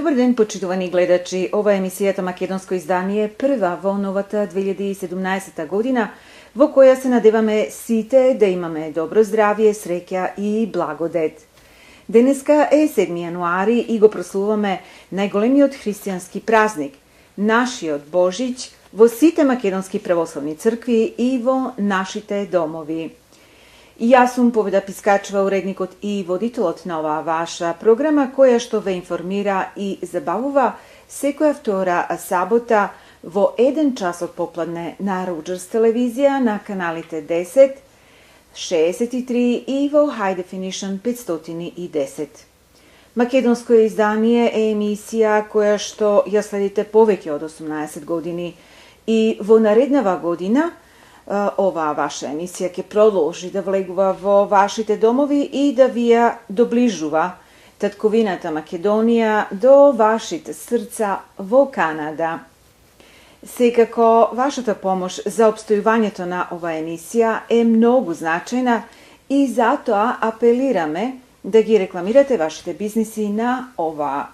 Добар ден, почитувани гледачи. Ова е емисијата Македонско издание, прва во новата 2017 година, во која се надеваме сите да имаме добро здравје, среќа и благодет. Денеска е 7 јануари и го прослуваме најголемиот христијански празник, нашиот Божич, во сите македонски православни цркви и во нашите домови. И јас сум Победа Пискачева, уредникот и водителот на оваа ваша програма, која што ве информира и забавува секоја втора сабота во 1 час од попладне на Роџерс телевизија на каналите 10, 63 и во High Definition 510. Македонско издание е емисија која што ја следите повеќе од 18 години и во нареднава година оваа ваша емисија ќе продолжи да влегува во вашите домови и да ви ја доближува татковината Македонија до вашите срца во Канада. Секако, вашата помош за обстојувањето на оваа емисија е многу значајна и затоа апелираме да ги рекламирате вашите бизниси на оваа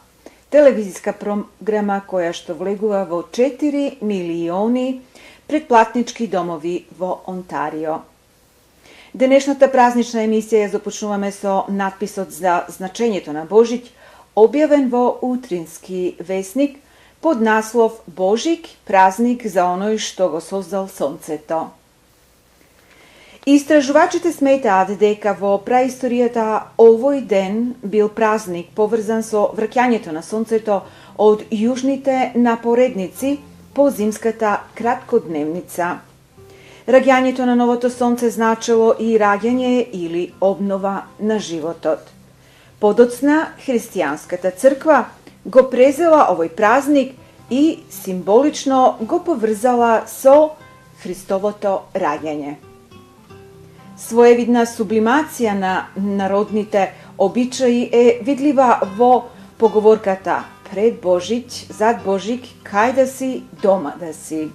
телевизиска програма која што влегува во 4 милиони предплатнички домови во Онтарио. Денешната празнична емисија ја започнуваме со надписот за значењето на Божик, објавен во утрински весник под наслов Божик, празник за оној што го создал сонцето. Истражувачите сметаат дека во праисторијата овој ден бил празник поврзан со враќањето на сонцето од јужните напоредници по зимската краткодневница. Раѓањето на новото сонце значело и раѓање или обнова на животот. Подоцна, христијанската црква го презела овој празник и символично го поврзала со Христовото раѓање. Своевидна сублимација на народните обичаи е видлива во поговорката пред Божич, зад Божик, кај да си, дома да си.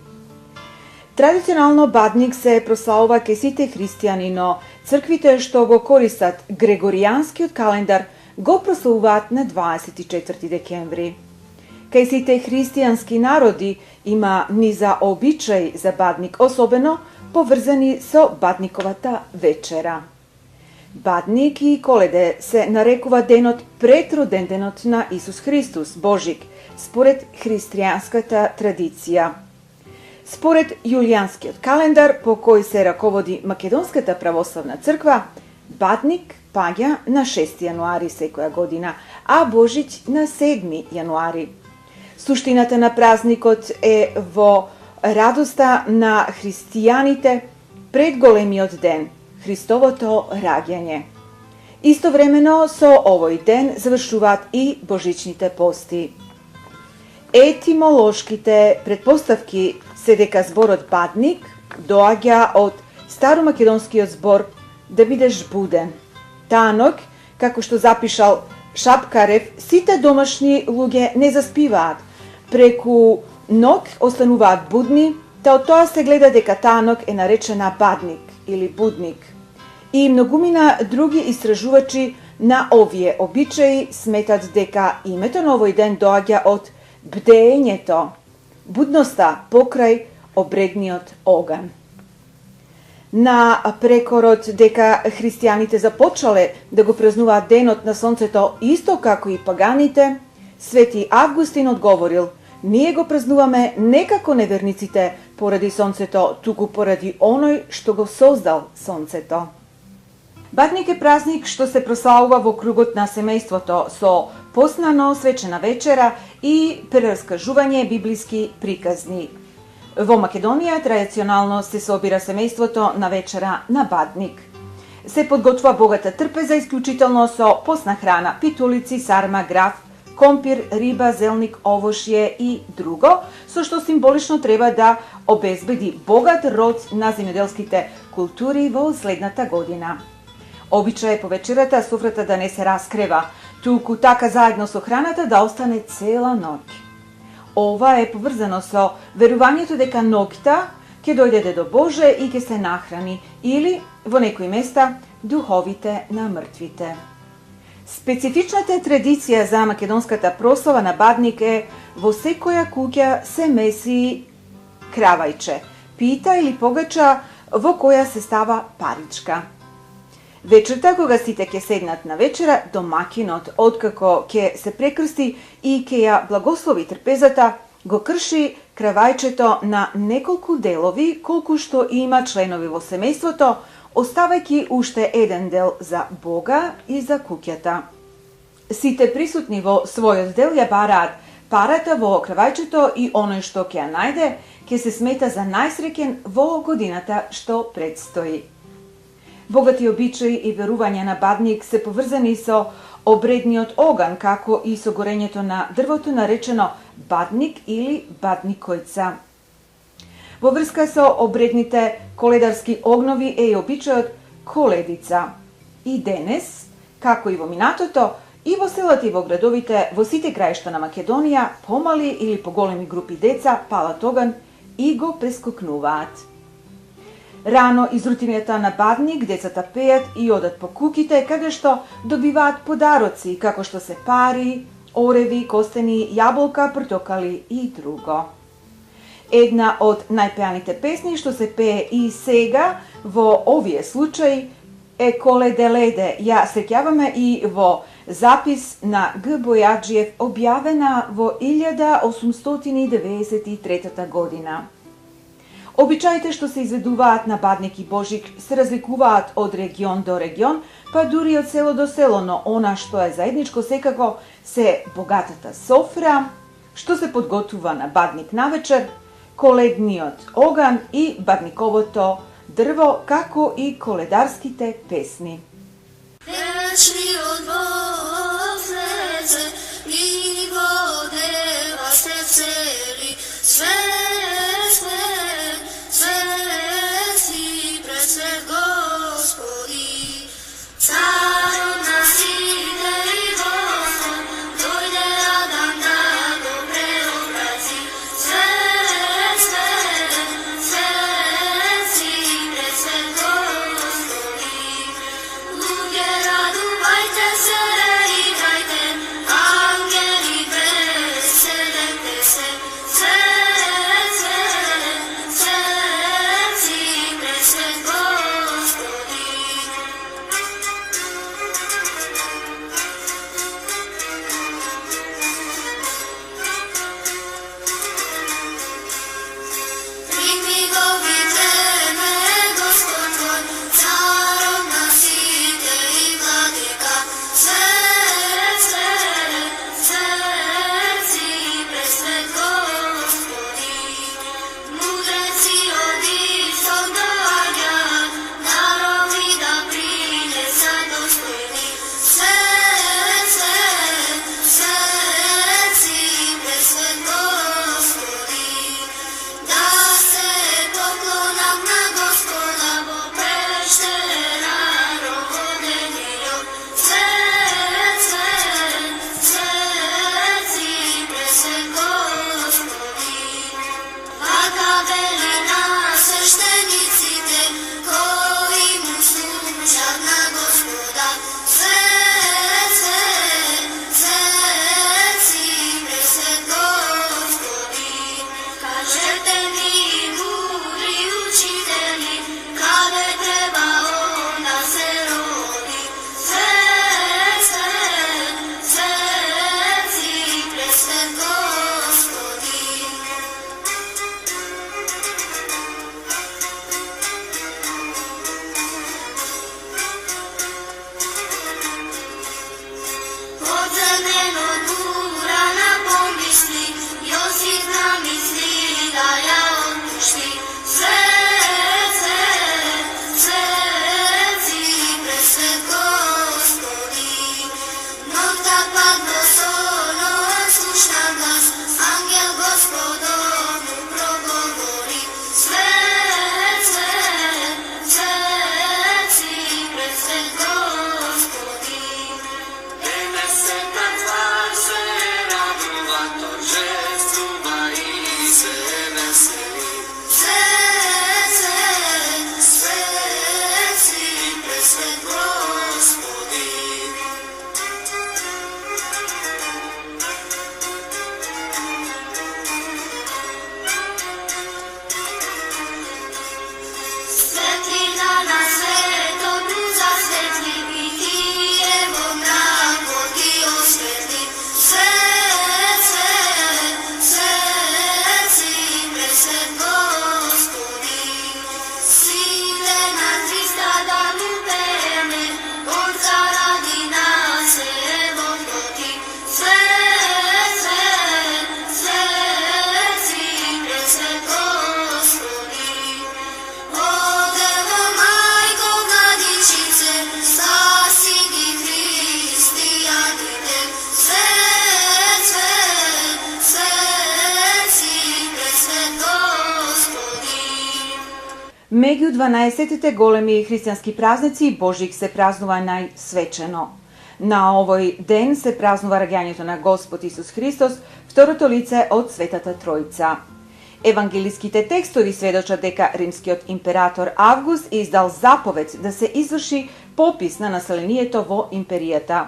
Традиционално бадник се прославува кај сите христијани, но црквите што го користат Грегоријанскиот календар го прославуваат на 24 декември. Кај сите христијански народи има низа обичаи за бадник, особено поврзани со бадниковата вечера. Бадник и Коледе се нарекува денот пред роденденот на Исус Христос, Божик, според христијанската традиција. Според јулијанскиот календар, по кој се раководи Македонската православна црква, Бадник паѓа на 6 јануари секоја година, а Божич на 7 јануари. Суштината на празникот е во радоста на христијаните пред големиот ден, Христовото раѓање. Истовремено со овој ден завршуваат и божичните пости. Етимолошките претпоставки се дека зборот бадник доаѓа од старомакедонскиот збор да бидеш буден. Таа ноќ, како што запишал Шапкарев, сите домашни луѓе не заспиваат, преку ноќ остануваат будни, та од тоа се гледа дека таа ноќ е наречена бадник или будник. И многумина други истражувачи на овие обичаи сметат дека името на овој ден доаѓа од бдеењето, будноста покрај обредниот оган. На прекорот дека христијаните започнале да го празнуваат денот на сонцето исто како и паганите, Свети Августин одговорил: ние го празнуваме не како неверниците поради сонцето, туку поради оној што го создал сонцето. Бадник е празник што се прославува во кругот на семејството со поснано свечена вечера и прераскажување библиски приказни. Во Македонија традиционално се собира семејството на вечера на Бадник. Се подготвува богата трпеза исклучително со посна храна, питулици, сарма, граф, компир, риба, зелник, овошје и друго, со што символично треба да обезбеди богат род на земјоделските култури во следната година. Обичај е по вечерата суфрата да не се раскрева, туку така заедно со храната да остане цела ноќ. Ова е поврзано со верувањето дека ноќта ќе дојде до Боже и ќе се нахрани, или во некои места духовите на мртвите. Специфичната традиција за македонската прослава на Бадник е во секоја куќа се меси кравајче, пита или погача во која се става паричка. Вечерта, кога сите ќе седнат на вечера, домакинот, откако ќе се прекрсти и ќе ја благослови трпезата, го крши кравајчето на неколку делови, колку што има членови во семејството, оставајќи уште еден дел за Бога и за куќата. Сите присутни во својот дел ја бараат парата во кравајчето и оној што ќе ја најде, ќе се смета за најсреќен во годината што предстои. Богати обичаи и верувања на Бадник се поврзани со обредниот оган, како и со горењето на дрвото наречено бадник или бадникојца. Во врска со обредните коледарски огнови е и обичајот коледица. И денес, како и во минатото, и во селата и во градовите, во сите краишта на Македонија, помали или поголеми групи деца палат оган и го прескокнуваат. Рано изрутинета на Бадник, децата пеат и одат по куќите, каде што добиваат подароци, како што се пари, ореви, костени, јаболка, портокали и друго. Една од најпеаните песни што се пее и сега во овие случаи е Коледе леде. Ја среќаваме и во запис на Г. Бојаджиев, објавена во 1893 година. Обичаите што се изведуваат на Бадник и Божик се разликуваат од регион до регион, па дури од село до село, но она што е заедничко секако се богатата софра, што се подготвува на Бадник навечер, коледниот оган и бадниковото дрво, како и коледарските песни. Вечниот Бог слезе и во неба се цели, свет Господи, царот на сите и Господ, дојде Адам да го преобрази. Свет си пред свет Господи, луѓе радувај Меѓу 12 големи христијански празници, Божик се празнува најсвечено. На овој ден се празнува раѓањето на Господ Исус Христос, второто лице од Светата Тројца. Евангелиските текстови сведочат дека римскиот император Август издал заповед да се изврши попис на населението во империјата.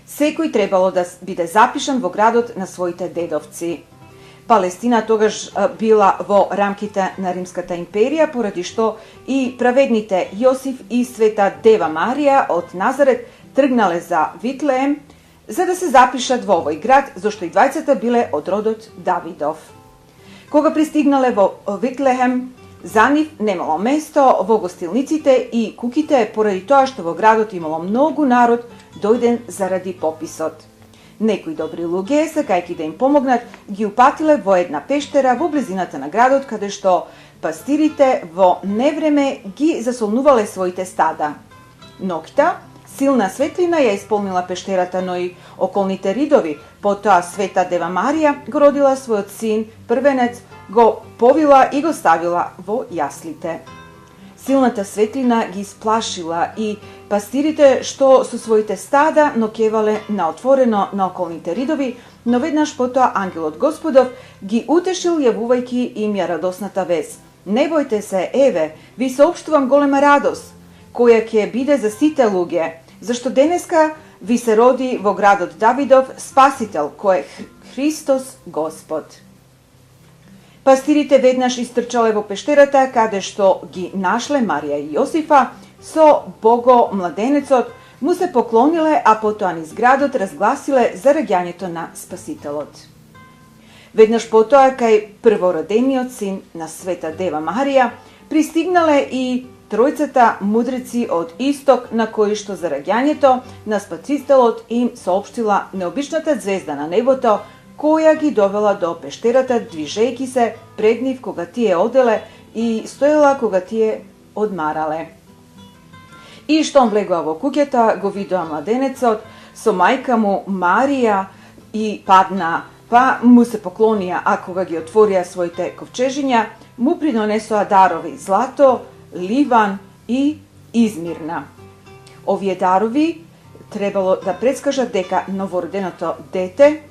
Секој требало да биде запишан во градот на своите дедовци. Палестина тогаш била во рамките на Римската империја, поради што и праведните Јосиф и Света Дева Марија од Назарет тргнале за Витлеем, за да се запишат во овој град, зашто и двајцата биле од родот Давидов. Кога пристигнале во Витлеем, за нив немало место во гостилниците и куќите, поради тоа што во градот имало многу народ дојден заради пописот. Некои добри луѓе, сакајќи да им помогнат, ги упатиле во една пештера во близината на градот, каде што пастирите во невреме ги засолнувале своите стада. Ноќта силна светлина ја исполнила пештерата, но и околните ридови. Потоа Света Дева Марија го родила својот син, првенец, го повила и го ставила во јаслите. Силната светлина ги исплашила и пастирите што со своите стада ноќевале на отворено на околните ридови, но веднаш потоа ангелот Господов ги утешил јавувајќи им ја радосната вест. Не бојте се, еве, ви соопштувам голема радост, која ќе биде за сите луѓе, зашто денеска ви се роди во градот Давидов Спасител, кој е Христос Господ. Пастирите веднаш истрчале во пештерата, каде што ги нашле Марија и Јосифа, со Бого младенецот, му се поклониле, а потоа низ градот разгласиле за раѓањето на Спасителот. Веднаш потоа кај првородениот син на Света Дева Марија пристигнале и тројцата мудреци од исток, на кои што за раѓањето на Спасителот им соопштила необичната звезда на небото, која ги довела до пештерата, движејќи се пред нив кога тие оделе и стоела кога тие одмарале. И штом влегоа во куќата, го видоа младенецот со мајка му Марија и падна, па му се поклонија, а кога ги отворија своите ковчежиња, му принонесоа дарови злато, ливан и измирна. Овие дарови требало да предскажат дека новороденото дете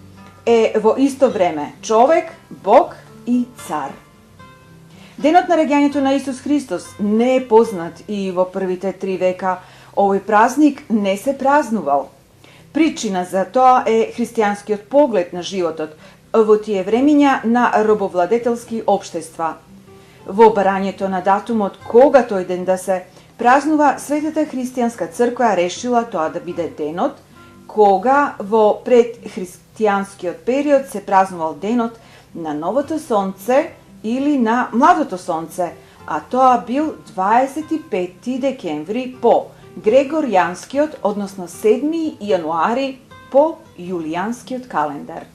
е во исто време човек, Бог и цар. Денот на раѓањето на Исус Христос не е познат и во првите 3 века овој празник не се празнувал. Причина за тоа е христијанскиот поглед на животот во тие времиња на робовладетелски општества. Во барањето на датумот кога тој ден да се празнува, Светата христијанска црква решила тоа да биде денот кога во предхристијанскиот период се празнувал денот на новото сонце или на младото сонце, а тоа бил 25 декември по Грегоријанскиот, односно 7 јануари по јулијанскиот календар.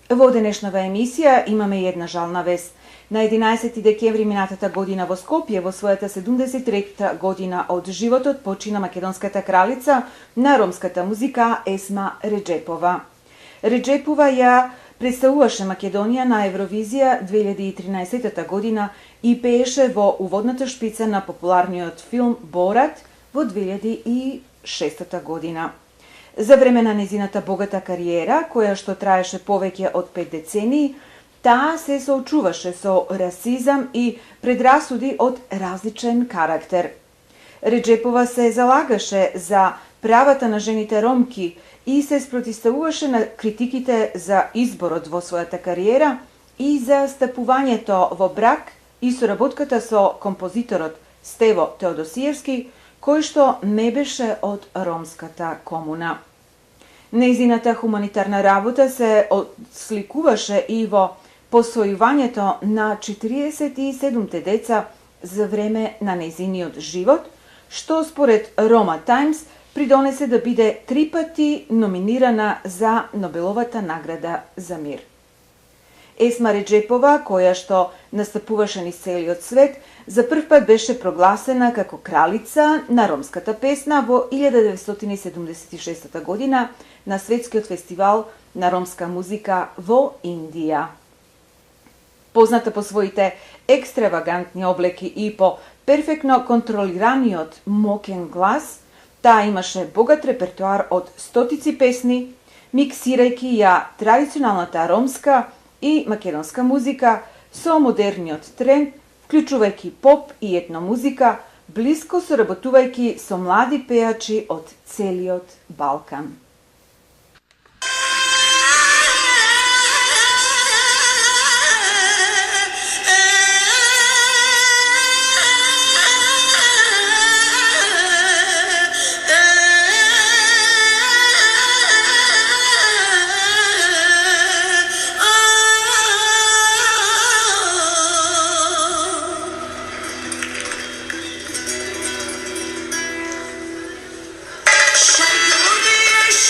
Во денешнава емисија имаме една жална вест. На 11 декември минатата година во Скопје, во својата 73-та година од животот, почина македонската кралица на ромската музика Есма Реджепова. Реджепова ја представуваше Македонија на Евровизија 2013 година и пееше во уводната шпица на популарниот филм Борат во 2006 година. За време на незината богата кариера, која што траеше повеќе од 5 децении, таа се соочуваше со расизам и предрасуди од различен карактер. Реджепова се залагаше за правата на жените ромки и се спротивставуваше на критиките за изборот во својата кариера и за стапувањето во брак и соработката со композиторот Стево Теодосиевски, кој што не беше од ромската комуна. Нејзината хуманитарна работа се сликуваше и во посвојувањето на 47 деца за време на нејзиниот живот, што според Рома Таймс придонесе да биде 3 пати номинирана за Нобеловата награда за мир. Есма Реджепова, која што настапуваше низ целиот свет, за прв пат беше прогласена како кралица на ромската песна во 1976 година на Светскиот фестивал на ромска музика во Индија. Позната по своите екстравагантни облеки и по перфектно контролираниот мокен глас, таа имаше богат репертоар од стотици песни, миксирајќи ја традиционалната ромска и македонска музика со модерниот тренд, вклучувајќи поп и етно музика, блиско соработувајќи со млади пеачи од целиот Балкан. Shall you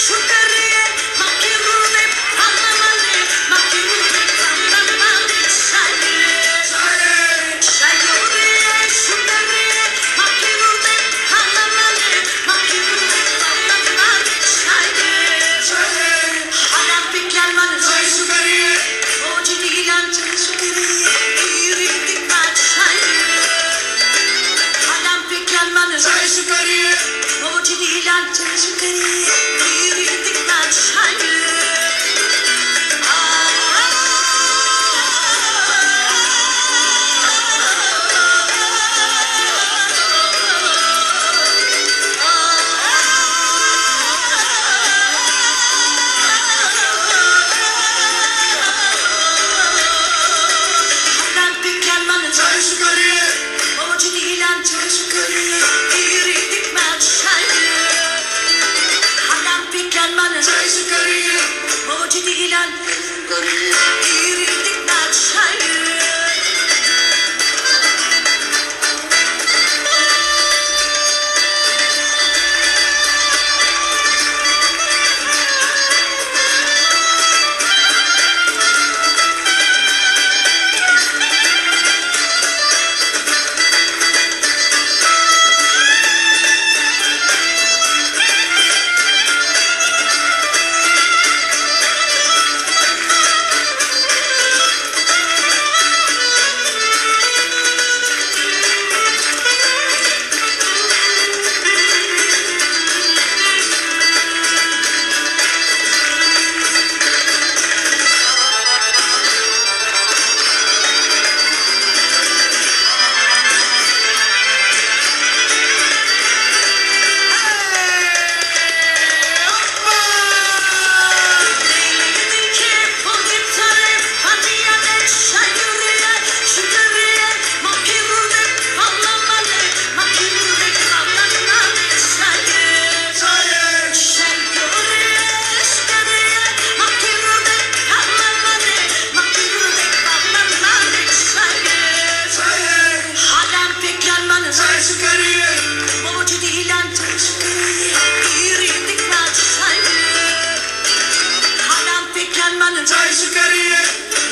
çay şekeriyye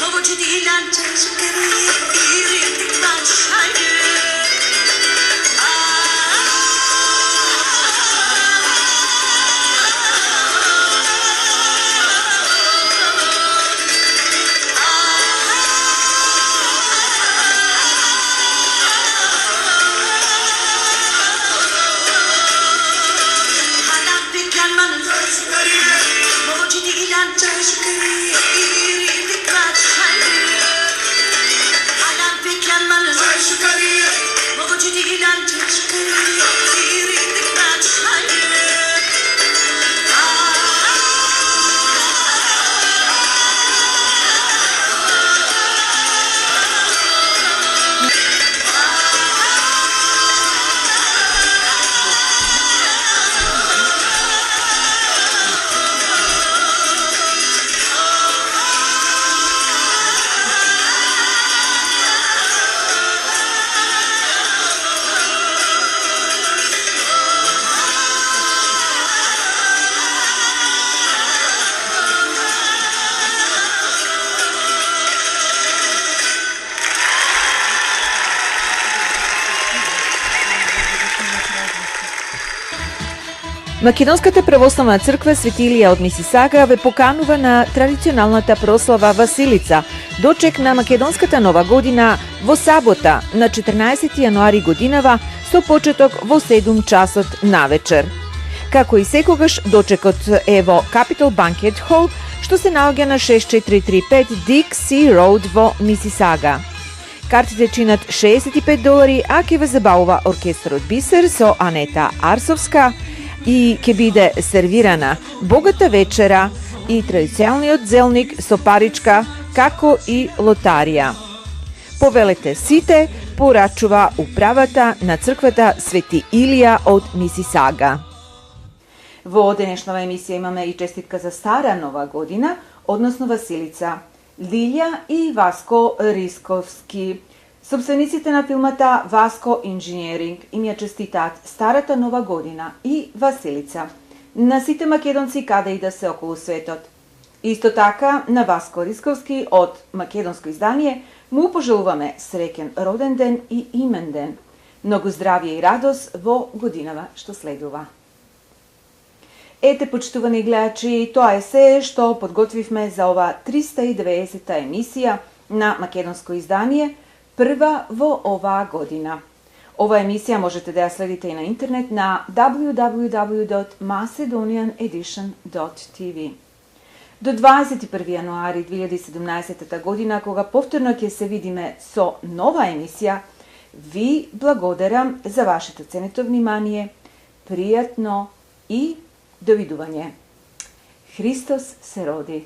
Babucu değilen çay şekeriyye İrindikten şayrı Македонската православна црква Свети Илија од Мисисага ве поканува на традиционалната прослава Василица, дочек на македонската нова година во сабота на 14 јануари годинава со почеток во 7 часот навечер. Како и секогаш, дочекот е во Capitol Banquet Hall, што се наоѓа на 6435 Dick C. Road во Мисисага. Картите чинат $65, а ќе ве забавува оркестрот Бисер со Анета Арсовска и ќе биде сервирана богата вечера и традиционалниот зелник со паричка, како и лотарија. Повелете сите, порачува управата на црквата Свети Илија од Мисисага. Во денешнава емисија имаме и честитка за стара нова година, односно Василица. Лилја и Васко Рисковски, собствениците на филмата Васко Инженеринг, им ја честитаат старата нова година и Василица на сите македонци каде и да се околу светот. Исто така на Васко Рисковски од македонско издание му пожелуваме среќен роден ден и имен ден. Многу здравје и радост во годинава што следува. Ете, почитувани гледачи, тоа е се што подготвивме за ова 390-та емисија на македонско издание, прва во оваа година. Ова емисија можете да ја следите и на интернет на www.macedonianedition.tv. До 21 јануари 2017 година, кога повторно ќе се видиме со нова емисија, ви благодарам за вашето ценето внимание, пријатно и довидување. Христос се роди.